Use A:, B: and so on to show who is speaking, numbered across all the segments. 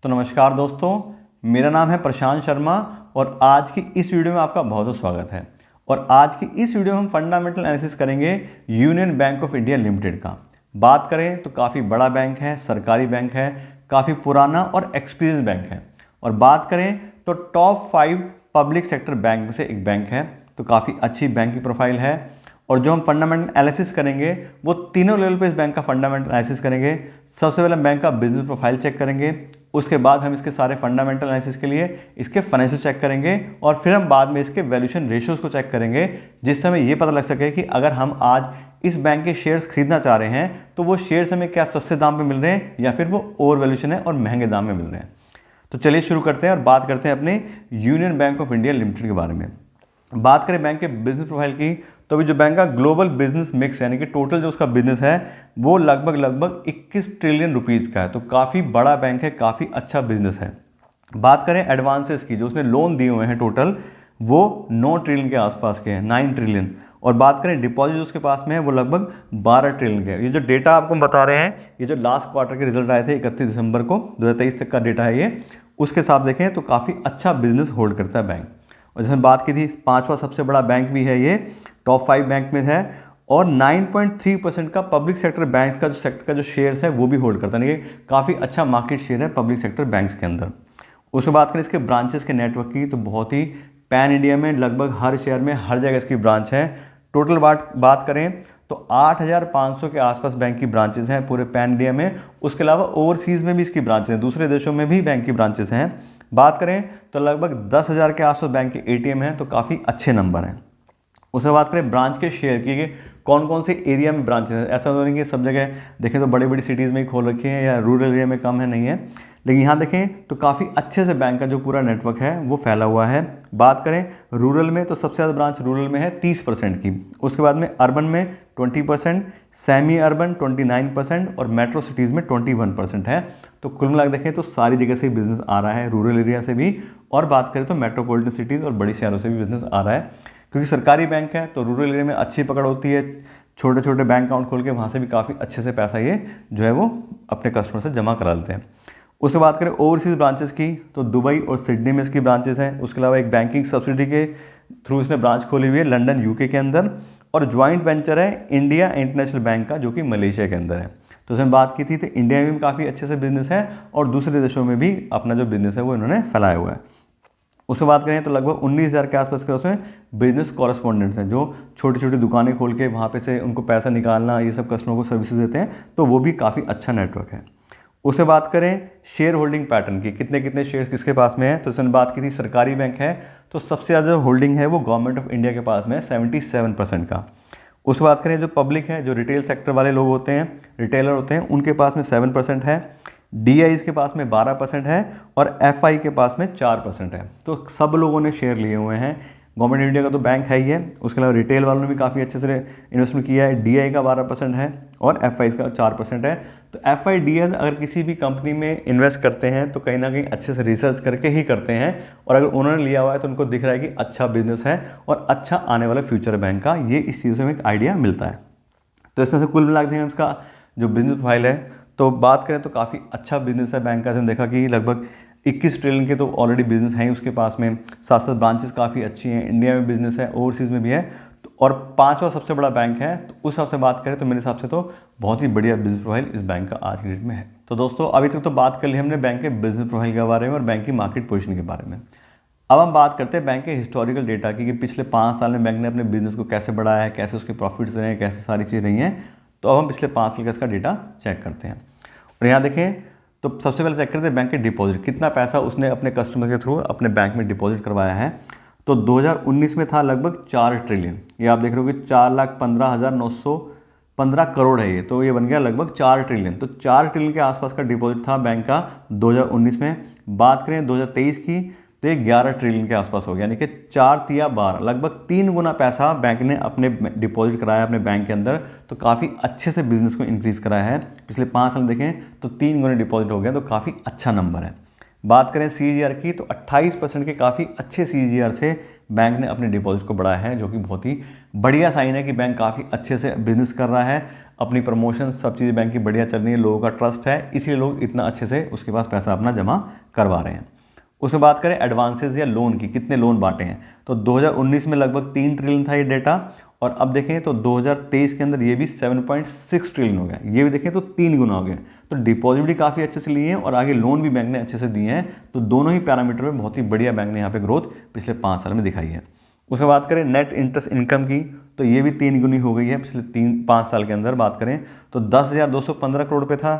A: तो नमस्कार दोस्तों, मेरा नाम है प्रशांत शर्मा और आज की इस वीडियो में आपका बहुत बहुत स्वागत है। और आज की इस वीडियो में हम फंडामेंटल एनालिसिस करेंगे union bank of India limited का। बात करें तो काफ़ी बड़ा बैंक है, सरकारी बैंक है, काफ़ी पुराना और एक्सपीरियंस बैंक है। और बात करें तो टॉप 5 पब्लिक सेक्टर बैंक में से एक बैंक है, तो काफ़ी अच्छी बैंक की प्रोफाइल है। और जो हम फंडामेंटल एनालिसिस करेंगे वो तीनों लेवल पे इस बैंक का फंडामेंटल एनालिसिस करेंगे। सबसे पहले बैंक का बिजनेस प्रोफाइल चेक करेंगे, उसके बाद हम इसके सारे फंडामेंटल एनालिसिस के लिए इसके फाइनेंशियल चेक करेंगे और फिर हम बाद में इसके वैल्यूएशन रेशियोज को चेक करेंगे, जिससे हमें ये पता लग सके कि अगर हम आज इस बैंक के शेयर्स खरीदना चाह रहे हैं तो वो शेयर्स हमें क्या सस्ते दाम पे मिल रहे हैं या फिर वो ओवर वैल्यूएशन है और महंगे दाम में मिल रहे हैं। तो चलिए शुरू करते हैं और बात करते हैं अपने union bank of India limited के बारे में। बात करें बैंक के बिजनेस प्रोफाइल की, तो अभी जो बैंक का ग्लोबल बिजनेस मिक्स यानी कि टोटल जो उसका बिजनेस है वो लगभग 21 ट्रिलियन रुपीज़ का है। तो काफ़ी बड़ा बैंक है, काफ़ी अच्छा बिजनेस है। बात करें एडवांसेस की, जो उसने लोन दिए हुए हैं टोटल वो 9 ट्रिलियन के आसपास के हैं, 9 ट्रिलियन। और बात करें डिपॉजिट जो उसके पास में है वो लगभग 12 ट्रिलियन के। ये जो डेटा आपको बता रहे हैं, ये जो लास्ट क्वार्टर के रिजल्ट आए थे 31 दिसंबर को 2023 तक का डेटा है ये, उसके हिसाब देखें तो काफ़ी अच्छा बिजनेस होल्ड करता है बैंक। और जैसे बात की थी 5वां सबसे बड़ा बैंक भी है ये, टॉप 5 बैंक में है। और 9.3% का पब्लिक सेक्टर बैंक्स का जो सेक्टर का जो शेयर्स है वो भी होल्ड करता है, यानी कि काफ़ी अच्छा मार्केट शेयर है पब्लिक सेक्टर बैंक्स के अंदर। उसके बात करें इसके ब्रांचेस के नेटवर्क की, तो बहुत ही पैन इंडिया में लगभग हर शहर में हर जगह इसकी ब्रांच है। टोटल बात करें तो 8,500 के आसपास बैंक की ब्रांचेस हैं पूरे पैन इंडिया में। उसके अलावा ओवरसीज़ में भी इसकी ब्रांचेस हैं, दूसरे देशों में भी बैंक की ब्रांचेस हैं। बात करें तो लगभग 10,000 के आसपास बैंक के एटीएम हैं, तो काफ़ी अच्छे नंबर हैं। उसके बात करें ब्रांच के शेयर की, कौन कौन से एरिया में ब्रांचेस हैं। ऐसा तो नहीं कि सब जगह देखें तो बड़ी बड़ी सिटीज़ में ही खोल रखी हैं या रूरल एरिया में कम है, नहीं है, लेकिन यहाँ देखें तो काफ़ी अच्छे से बैंक का जो पूरा नेटवर्क है वो फैला हुआ है। बात करें रूरल में तो सबसे ज़्यादा ब्रांच रूरल में है 30% की। उसके बाद में अर्बन में 20%, सेमी अर्बन 29% और मेट्रो सिटीज़ में 21% है। तो कुल मिला के देखें तो सारी जगह से बिजनेस आ रहा है, रूरल एरिया से भी, और बात करें तो मेट्रोपॉलिटन सिटीज़ और बड़ी शहरों से भी बिजनेस आ रहा है। क्योंकि सरकारी बैंक है तो रूरल एरिया में अच्छी पकड़ होती है, छोटे छोटे बैंक अकाउंट खोल के वहाँ से भी काफ़ी अच्छे से पैसा ये जो है वो अपने कस्टमर से जमा करा लेते हैं। उसके बात करें ओवरसीज़ ब्रांचेस की, तो दुबई और सिडनी में इसकी ब्रांचेस हैं। उसके अलावा एक बैंकिंग सब्सिडी के थ्रू इसने ब्रांच खोली हुई है लंदन यूके के अंदर, और ज्वाइंट वेंचर है इंडिया इंटरनेशनल बैंक का जो कि मलेशिया के अंदर है। तो उसमें बात की थी तो इंडिया में भी काफ़ी अच्छे से बिजनेस है और दूसरे देशों में भी अपना जो बिजनेस है वो इन्होंने फैलाया हुआ है। उसके बात करें तो लगभग 19,000 के आसपास के उसमें बिजनेस कॉरेस्पॉन्डेंट्स हैं, जो छोटी छोटी दुकानें खोल के वहाँ पे से उनको पैसा निकालना ये सब कस्टमर को सर्विसेज देते हैं, तो वो भी काफ़ी अच्छा नेटवर्क है। उससे बात करें शेयर होल्डिंग पैटर्न की, कितने कितने शेयर्स किसके पास में है, तो उसने बात की थी सरकारी बैंक है तो सबसे ज़्यादा होल्डिंग है वो गवर्नमेंट ऑफ इंडिया के पास में है 77% का। उसके बात करें जो पब्लिक है, जो रिटेल सेक्टर वाले लोग होते हैं, रिटेलर होते हैं, उनके पास में 7% है, डीआईज के पास में 12% है और एफआई के पास में 4% है। तो सब लोगों ने शेयर लिए हुए हैं। गवर्नमेंट इंडिया का तो बैंक है ही है, उसके अलावा रिटेल वालों ने भी काफ़ी अच्छे से इन्वेस्टमेंट किया है। डीआई का 12% है और एफआई का 4% है। तो एफआई डीआई अगर किसी भी कंपनी में इन्वेस्ट करते हैं तो कहीं ना कहीं अच्छे से रिसर्च करके ही करते हैं, और अगर उन्होंने लिया हुआ है तो उनको दिख रहा है कि अच्छा बिजनेस है और अच्छा आने वाला फ्यूचर बैंक का, ये इस चीज़ में एक आइडिया मिलता है। तो इसमें से कुल मिला के उसका जो बिजनेस प्रोफाइल है, तो बात करें तो काफ़ी अच्छा बिजनेस है बैंक का। हमने देखा कि लगभग 21 ट्रिलियन के तो ऑलरेडी बिजनेस हैं उसके पास में, साथ साथ ब्रांचेस काफ़ी अच्छी हैं, इंडिया में बिजनेस है, ओवरसीज़ में भी है, तो और 5वां सबसे बड़ा बैंक है। तो उस हिसाब से बात करें तो मेरे हिसाब से तो बहुत ही बढ़िया बिजनेस प्रोफाइल इस बैंक का आज की डेट में है। तो दोस्तों अभी तक तो बात कर ली हमने बैंक के बिजनेस प्रोफाइल के बारे में और बैंक की मार्केट पोजीशन के बारे में। अब हम बात करते हैं बैंक के हिस्टोरिकल डेटा की, कि पिछले 5 साल में बैंक ने अपने बिजनेस को कैसे बढ़ाया है, कैसे उसके प्रॉफिट्स रहे हैं, कैसे सारी चीज़ें रही हैं। तो अब हम पिछले 5 साल का इसका डेटा चेक करते हैं। और यहाँ देखें तो सबसे पहले चेक करते हैं बैंक के डिपॉजिट, कितना पैसा उसने अपने कस्टमर के थ्रू अपने बैंक में डिपॉजिट करवाया है। तो 2019 में था लगभग 4 ट्रिलियन, ये आप देख रहे हो कि 4,15,915 करोड़ है ये, तो ये बन गया लगभग 4 ट्रिलियन। तो 4 ट्रिलियन के आसपास का डिपॉजिट था बैंक का 2019 में। बात करें 2023 की तो ये 11 ट्रिलियन के आसपास हो गया, यानी कि 4 तिया 12, लगभग 3 गुना पैसा बैंक ने अपने डिपॉजिट कराया अपने बैंक के अंदर। तो काफ़ी अच्छे से बिजनेस को इंक्रीज़ कराया है। पिछले 5 साल देखें तो 3 गुना डिपॉजिट हो गया, तो काफ़ी अच्छा नंबर है। बात करें सीजीआर की तो 28% के काफ़ी अच्छे सीजीआर से बैंक ने अपने डिपॉजिट को बढ़ाया है, जो कि बहुत ही बढ़िया साइन है कि बैंक काफ़ी अच्छे से बिजनेस कर रहा है। अपनी प्रमोशन सब चीज़ें बैंक की बढ़िया चल रही है, लोगों का ट्रस्ट है, इसलिए लोग इतना अच्छे से उसके पास पैसा अपना जमा करवा रहे हैं। उसमें बात करें एडवांसेस या लोन की, कितने लोन बांटे हैं, तो 2019 में लगभग 3 ट्रिलियन था ये डेटा, और अब देखें तो 2023 के अंदर ये भी 7.6 ट्रिलियन हो गया। ये भी देखें तो 3 गुना हो गया। तो डिपॉजिट भी काफ़ी अच्छे से लिए हैं और आगे लोन भी बैंक ने अच्छे से दिए हैं। तो दोनों ही पैरामीटर में बहुत ही बढ़िया बैंक ने यहाँ पे ग्रोथ पिछले 5 साल में दिखाई है। उसके बात करें नेट इंटरेस्ट इनकम की, तो ये भी 3 गुनी हो गई है पिछले 5 साल के अंदर। बात करें तो 10,215 करोड़ पे था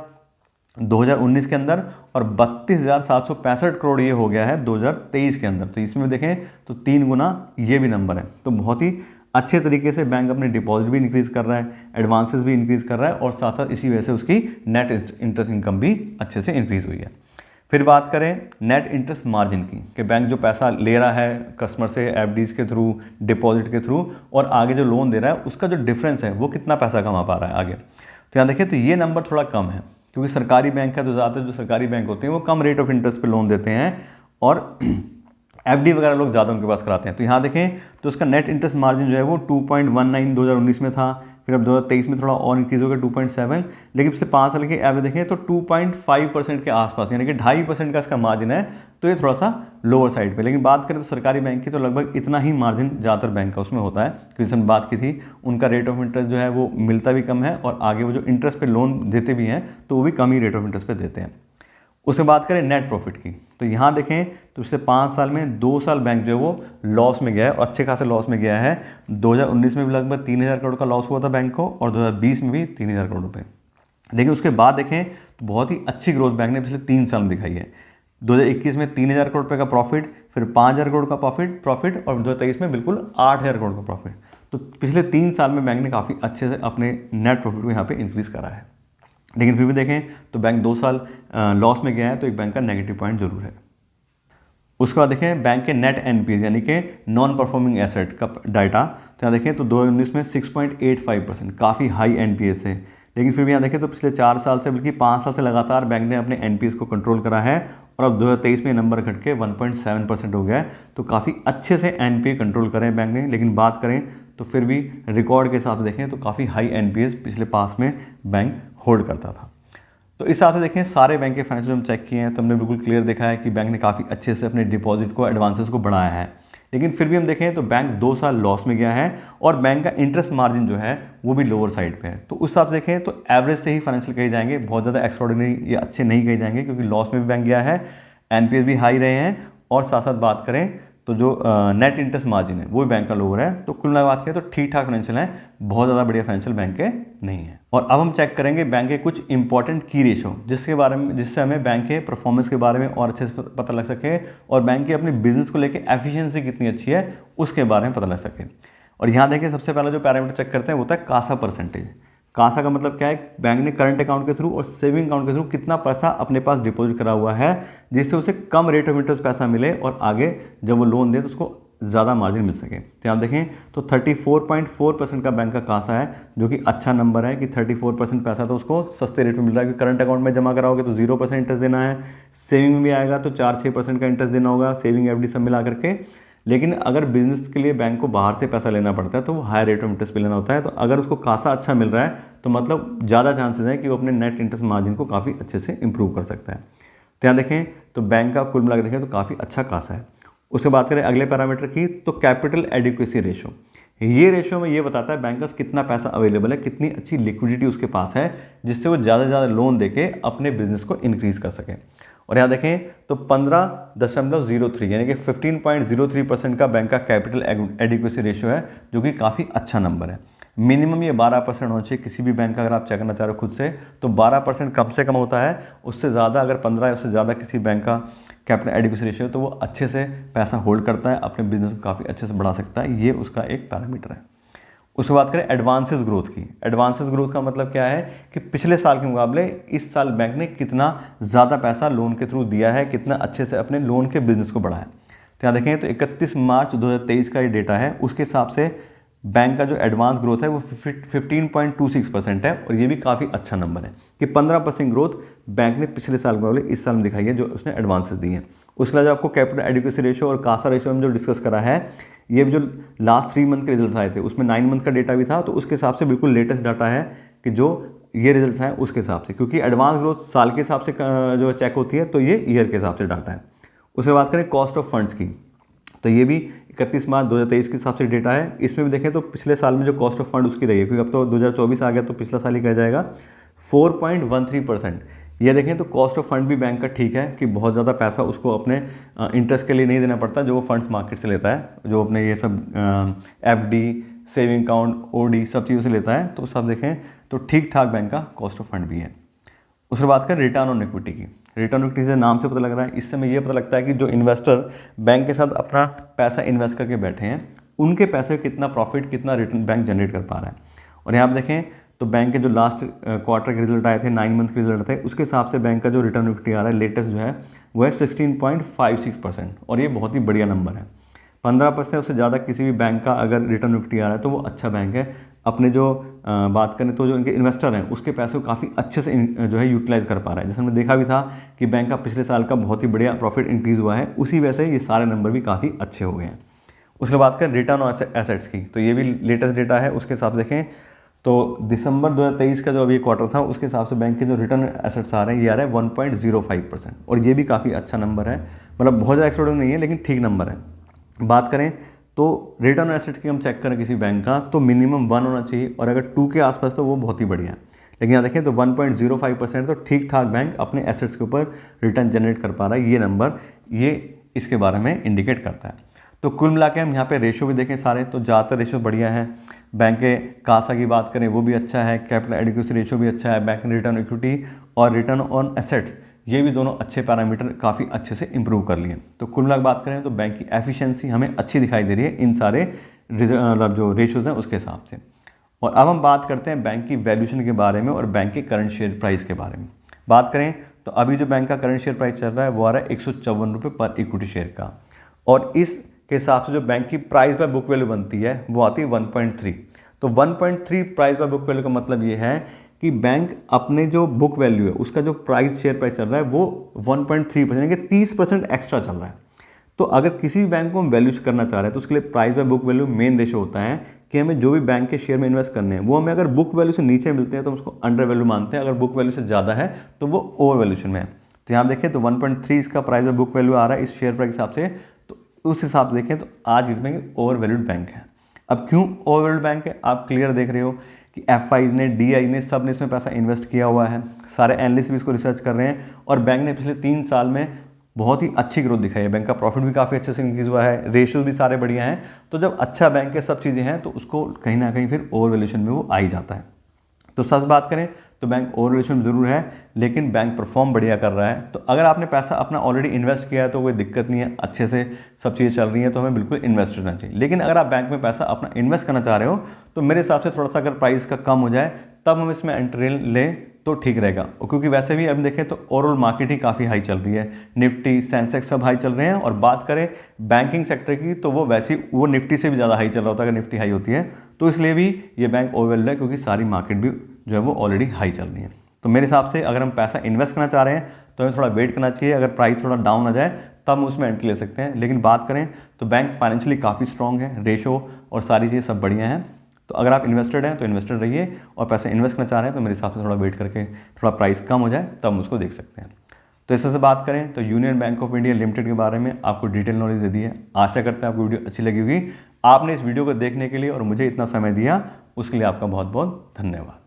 A: 2019 के अंदर, और 32,765 करोड़ ये हो गया है 2023 के अंदर। तो इसमें देखें तो 3 गुना ये भी नंबर है। तो बहुत ही अच्छे तरीके से बैंक अपने डिपॉजिट भी इंक्रीज कर रहा है, एडवांसेस भी इंक्रीज कर रहा है, और साथ साथ इसी वजह से उसकी नेट इंटरेस्ट इनकम भी अच्छे से इंक्रीज हुई है। फिर बात करें नेट इंटरेस्ट मार्जिन की, कि बैंक जो पैसा ले रहा है कस्टमर से एफडीज के थ्रू, डिपॉजिट के थ्रू, और आगे जो लोन दे रहा है उसका जो डिफरेंस है वो कितना पैसा कमा पा रहा है आगे। तो यहाँ देखिए तो ये नंबर थोड़ा कम है, क्योंकि सरकारी बैंक का तो ज़्यादातर जो सरकारी बैंक होते हैं वो कम रेट ऑफ इंटरेस्ट पे लोन देते हैं, और एफडी वगैरह लोग ज़्यादा उनके पास कराते हैं। तो यहाँ देखें तो उसका नेट इंटरेस्ट मार्जिन जो है वो 2.19 2019 में था, फिर अब 2023 में थोड़ा और इंक्रीज हो गया 2.7, लेकिन पिछले 5 साल के एवरेज देखें तो 2.5% के आसपास, यानी कि 2.5% का इसका मार्जिन है। तो ये थोड़ा सा लोअर साइड पे। लेकिन बात करें तो सरकारी बैंक की तो लगभग इतना ही मार्जिन ज़्यादातर बैंक का उसमें होता है, क्योंकि हमने बात की थी उनका रेट ऑफ इंटरेस्ट जो है वो मिलता भी कम है, और आगे वो जो इंटरेस्ट पे लोन देते भी हैं तो वो भी कम ही रेट ऑफ इंटरेस्ट पे देते हैं। उसके बात करें नेट प्रॉफिट की, तो यहाँ देखें तो पिछले 5 साल में 2 साल बैंक जो है वो लॉस में गया है, और अच्छे खासे लॉस में गया है। 2019 में भी लगभग 3,000 करोड़ का लॉस हुआ था बैंक को, और 2020 में भी 3,000 करोड़ रुपये। लेकिन उसके बाद देखें तो बहुत ही अच्छी ग्रोथ बैंक ने पिछले 3 साल में दिखाई है। 2021 में 3,000 करोड़ रुपये का प्रॉफिट, फिर 5,000 करोड़ का प्रॉफिट, और 2023 में बिल्कुल 8,000 करोड़ का प्रॉफिट। तो पिछले 3 साल में बैंक ने काफ़ी अच्छे से अपने नेट प्रॉफिट को यहाँ पे इंक्रीज करा है। लेकिन फिर भी देखें तो बैंक 2 साल लॉस में गया है, तो एक बैंक का नेगेटिव पॉइंट जरूर है। उसके बाद देखें बैंक के नेट एनपीए यानी कि नॉन परफॉर्मिंग एसेट का डाटा, तो यहाँ देखें तो 2019 में 6.85%, काफ़ी हाई एनपीए थे। लेकिन फिर भी यहाँ देखें तो पिछले 4 साल से बल्कि 5 साल से लगातार बैंक ने अपने एनपीएस को कंट्रोल करा है, और अब 2023 में नंबर घट के 1.7% हो गया है। तो काफ़ी अच्छे से एनपीए कंट्रोल करें बैंक ने। लेकिन बात करें तो फिर भी रिकॉर्ड के हिसाब से देखें तो काफ़ी हाई एनपीएस पिछले पास में बैंक होल्ड करता था। तो इस हिसाब से देखें सारे बैंक के फाइनेंशियल हम चेक किए हैं तो हमने बिल्कुल क्लियर देखा है कि बैंक ने काफ़ी अच्छे से अपने डिपॉजिट को, एडवांसेस को बढ़ाया है। लेकिन फिर भी हम देखें तो बैंक 2 साल लॉस में गया है, और बैंक का इंटरेस्ट मार्जिन जो है वो भी लोअर साइड पे है। तो उस हिसाब से देखें तो एवरेज से ही फाइनेंशियल कहे जाएंगे, बहुत ज़्यादा एक्स्ट्रॉर्डिनरी या अच्छे नहीं कहे जाएंगे, क्योंकि लॉस में भी बैंक गया है, एनपीएस भी हाई रहे हैं, और साथ साथ बात करें तो जो नेट इंटरेस्ट मार्जिन है वो भी बैंक का लोअर है। तो कुल मिला बात करें तो ठीक ठाक फाइनेंशियल है, बहुत ज़्यादा बढ़िया फाइनेंशियल बैंक के नहीं है। और अब हम चेक करेंगे बैंक के कुछ इंपॉर्टेंट की रेशो, जिससे हमें बैंक के परफॉर्मेंस के बारे में और अच्छे से पता लग सके, और बैंक के अपने बिजनेस को लेकर एफिशिएंसी कितनी अच्छी है उसके बारे में पता लग सके। और यहाँ देखिए सबसे पहला जो पैरामीटर चेक करते हैं वो होता है कासा परसेंटेज। कासा का मतलब क्या है, बैंक ने करंट अकाउंट के थ्रू और सेविंग अकाउंट के थ्रू कितना पैसा अपने पास डिपॉजिट करा हुआ है, जिससे उसे कम रेट ऑफ इंटरेस्ट पैसा मिले, और आगे जब वो लोन दे तो उसको ज़्यादा मार्जिन मिल सके। तो आप देखें तो 34.4% का बैंक का कासा है, जो कि अच्छा नंबर है कि 34% पैसा तो उसको सस्ते रेट में मिल रहा है। कि करंट अकाउंट में जमा कराओगे तो 0% इंटरेस्ट देना है, सेविंग में भी आएगा तो 4-6% का इंटरेस्ट देना होगा, सेविंग एफडी सब मिला करके। लेकिन अगर बिजनेस के लिए बैंक को बाहर से पैसा लेना पड़ता है तो वो हाई रेट ऑफ इंटरेस्ट पे लेना होता है। तो अगर उसको कासा अच्छा मिल रहा है तो मतलब ज़्यादा चांसेस है कि वो अपने नेट इंटरेस्ट मार्जिन को काफ़ी अच्छे से इंप्रूव कर सकता है। तो यहाँ देखें तो बैंक का कुल मिलाकर देखें तो काफ़ी अच्छा कासा है। उसके बात करें अगले पैरामीटर की, तो कैपिटल एडिक्वेसी रेशो। ये रेशो में ये बताता है बैंक का कितना पैसा अवेलेबल है, कितनी अच्छी लिक्विडिटी उसके पास है, जिससे वो ज़्यादा से ज़्यादा लोन देके अपने बिजनेस को इंक्रीज कर सके। और यहाँ देखें तो 15.03 यानी कि 15.03% का बैंक का कैपिटल एडिक्वेसी रेशियो है, जो कि काफ़ी अच्छा नंबर है। मिनिमम ये 12% होना चाहिए किसी भी बैंक का। अगर आप चेक करना चाह रहे हो खुद से तो 12% कम से कम होता है, उससे ज़्यादा अगर 15 या उससे ज़्यादा किसी बैंक का कैपिटल एडिक्वेसी रेशियो तो वो अच्छे से पैसा होल्ड करता है, अपने बिजनेस को काफ़ी अच्छे से बढ़ा सकता है। ये उसका एक पैरामीटर है। उसके बात करें एडवांसेस ग्रोथ की। एडवांसेस ग्रोथ का मतलब क्या है कि पिछले साल के मुकाबले इस साल बैंक ने कितना ज़्यादा पैसा लोन के थ्रू दिया है, कितना अच्छे से अपने लोन के बिजनेस को बढ़ाया। तो यहाँ देखें तो 31 मार्च 2023 का ये डेटा है, उसके हिसाब से बैंक का जो एडवांस ग्रोथ है वो 15.26% है, और ये भी काफ़ी अच्छा नंबर है कि 15% ग्रोथ बैंक ने पिछले साल के मुकाबले इस साल में दिखाई है, जो उसने एडवांसेस दी हैं। उसके बाद जो आपको कैपिटल एडिक्वेसी रेशियो और कासा रेशियो में जो डिस्कस करा है, ये जो लास्ट 3 मंथ के रिजल्ट आए थे उसमें 9 मंथ का डेटा भी था, तो उसके हिसाब से बिल्कुल लेटेस्ट डाटा है कि जो ये रिजल्ट्स हैं उसके हिसाब से, क्योंकि एडवांस ग्रोथ साल के हिसाब से जो चेक होती है, तो ये ईयर के हिसाब से डाटा है। उसके बात करें कॉस्ट ऑफ फंड्स की, तो ये भी 31 मार्च 2023 के हिसाब से डेटा है। इसमें भी देखें तो पिछले साल में जो कॉस्ट ऑफ फंड उसकी रही है, क्योंकि अब तो 2024 आ गया तो पिछला साल ही कहा जाएगा, 4.13%। ये देखें तो कॉस्ट ऑफ फंड भी बैंक का ठीक है कि बहुत ज़्यादा पैसा उसको अपने इंटरेस्ट के लिए नहीं देना पड़ता जो वो फंड्स मार्केट से लेता है, जो अपने ये सब FD, सेविंग अकाउंट, OD सब चीज़ों से लेता है, तो सब देखें तो ठीक ठाक बैंक का कॉस्ट ऑफ फंड भी है। उसके बाद करें रिटर्न ऑन इक्विटी की। रिटर्न ऑन इक्विटी से नाम से पता लग रहा है, इससे हमें ये पता लगता है कि जो इन्वेस्टर बैंक के साथ अपना पैसा इन्वेस्ट करके बैठे हैं उनके पैसे कितना प्रॉफिट, कितना रिटर्न बैंक जनरेट कर पा रहा है। और यहाँ पर देखें तो बैंक के जो लास्ट क्वार्टर के रिजल्ट आए थे, 9 मंथ के रिजल्ट थे, उसके हिसाब से बैंक का जो रिटर्न ऑन इक्विटी आ रहा है लेटेस्ट जो है वो है 16.56%, और ये बहुत ही बढ़िया नंबर है। 15% उससे ज़्यादा किसी भी बैंक का अगर रिटर्न ऑन इक्विटी आ रहा है तो वो अच्छा बैंक है। अपने जो बात करें तो जो इनके इन्वेस्टर हैं उसके पैसे को काफ़ी अच्छे से जो है यूटिलाइज कर पा रहा है। जैसे हमने देखा भी था कि बैंक का पिछले साल का बहुत ही बढ़िया प्रॉफिट इंक्रीज़ हुआ है, उसी वजह से ये सारे नंबर भी काफ़ी अच्छे हो गए हैं। उसके बाद करें रिटर्न ऑन एसेट्स की, तो ये भी लेटेस्ट डेटा है। उसके हिसाब से देखें तो दिसंबर 2023 का जो अभी क्वार्टर था उसके हिसाब से बैंक के जो रिटर्न एसेट्स आ रहे हैं ये आ रहा है 1.05%, और ये भी काफ़ी अच्छा नंबर है, मतलब बहुत ज़्यादा एक्स्ट्राऑर्डिनरी नहीं है लेकिन ठीक नंबर है। बात करें तो रिटर्न ऑन एसेट्स की हम चेक करें किसी बैंक का तो मिनिमम 1 होना चाहिए, और अगर 2 के आसपास तो वो बहुत ही बढ़िया है। लेकिन यहाँ देखें तो 1.05% तो ठीक ठाक बैंक अपने एसेट्स के ऊपर रिटर्न जनरेट कर पा रहा है। ये नंबर ये इसके बारे में इंडिकेट करता है। तो कुल मिला के हम यहाँ पे रेशो भी देखें सारे, तो ज़्यादातर रेशो बढ़िया है। बैंक के कासा की बात करें वो भी अच्छा है, कैपिटल एडिक्वेसी रेशो भी अच्छा है, बैंक रिटर्न इक्विटी और रिटर्न ऑन एसेट्स ये भी दोनों अच्छे पैरामीटर काफ़ी अच्छे से इंप्रूव कर लिए। तो कुल मिला बात करें तो बैंक की एफिशिएंसी हमें अच्छी दिखाई दे रही है इन सारे मतलब जो रेशोज़ हैं उसके हिसाब से। और अब हम बात करते हैं बैंक की वैल्यूएशन के बारे में और बैंक के करंट शेयर प्राइस के बारे में। बात करें तो अभी जो बैंक का करंट शेयर प्राइस चल रहा है वो आ रहा है 154 रुपये पर इक्विटी शेयर का, और इस के हिसाब से जो बैंक की प्राइस बाय बुक वैल्यू बनती है वो आती है 1.3। तो 1.3 प्राइस बाय बुक वैल्यू का मतलब ये है कि बैंक अपने जो बुक वैल्यू है उसका जो प्राइस शेयर प्राइस चल रहा है वो 1.3% यानी कि 30% एक्स्ट्रा चल रहा है। तो अगर किसी भी बैंक को हम वैल्यूज करना चाह रहे हैं तो उसके लिए price by book value main ratio होता है कि हमें जो भी बैंक के शेयर में इन्वेस्ट करने हैं वो हमें अगर बुक वैल्यू से नीचे मिलते हैं तो हम उसको अंडर वैल्यू मानते हैं, अगर बुक वैल्यू से ज़्यादा है तो वो ओवर वैल्यूशन में है। तो यहाँ देखें तो 1.3 इसका प्राइस बाय बुक वैल्यू आ रहा है इस शेयर प्राइस के हिसाब से, तो उस हिसाब से देखें तो आज की डेट में ओवर वैल्यूड बैंक है। अब क्यों ओवर वैल्यूड बैंक है, आप क्लियर देख रहे हो कि FIs ने, DI ने, सब ने इसमें पैसा इन्वेस्ट किया हुआ है, सारे एनालिस्ट भी इसको रिसर्च कर रहे हैं, और बैंक ने पिछले 3 साल में बहुत ही अच्छी ग्रोथ दिखाई है। बैंक का प्रॉफिट भी काफ़ी अच्छे से इंक्रीज हुआ है, रेशियोज भी सारे बढ़िया हैं। तो जब अच्छा बैंक के सब चीज़ें हैं तो उसको कहीं ना कहीं फिर ओवर वैल्यूएशन में वो आ ही जाता है। तो सच बात करें तो बैंक ओवर वैल्यूएशन जरूर है, लेकिन बैंक परफॉर्म बढ़िया कर रहा है। तो अगर आपने पैसा अपना ऑलरेडी इन्वेस्ट किया है तो कोई दिक्कत नहीं है, अच्छे से सब चीज़ें चल रही हैं तो हमें बिल्कुल इन्वेस्ट करना चाहिए। लेकिन अगर आप बैंक में पैसा अपना इन्वेस्ट करना चाह रहे हो तो मेरे हिसाब से थोड़ा सा अगर प्राइस का कम हो जाए तब हम इसमें एंट्री लें तो ठीक रहेगा। और क्योंकि वैसे भी अब देखें तो ओवरऑल मार्केट ही काफ़ी हाई चल रही है, निफ्टी, सेंसेक्स सब हाई चल रहे हैं। और बात करें बैंकिंग सेक्टर की तो वो वैसे वो निफ्टी से भी ज़्यादा हाई चल रहा होता है अगर निफ्टी हाई होती है, तो इसलिए भी ये बैंक ओवरवेल्ड है क्योंकि सारी मार्केट भी जो है वो ऑलरेडी हाई चल रही है। तो मेरे हिसाब से अगर हम पैसा इन्वेस्ट करना चाह रहे हैं तो हमें थोड़ा वेट करना चाहिए, अगर प्राइस थोड़ा डाउन आ जाए तब हम उसमें एंट्री ले सकते हैं। लेकिन बात करें तो बैंक फाइनेंशियली काफ़ी स्ट्रॉन्ग है, रेशो और सारी चीज़ें सब बढ़िया हैं। तो अगर आप इन्वेस्टेड हैं तो इन्वेस्टेड रहिए, और पैसे इन्वेस्ट करना चाह रहे हैं तो मेरे हिसाब से थोड़ा वेट करके थोड़ा प्राइस कम हो जाए तब हम उसको देख सकते हैं। तो इससे बात करें तो union bank of India limited के बारे में आपको डिटेल नॉलेज दे दी है। आशा करते हैं आपको वीडियो अच्छी लगी होगी। आपने इस वीडियो को देखने के लिए और मुझे इतना समय दिया उसके लिए आपका बहुत बहुत धन्यवाद।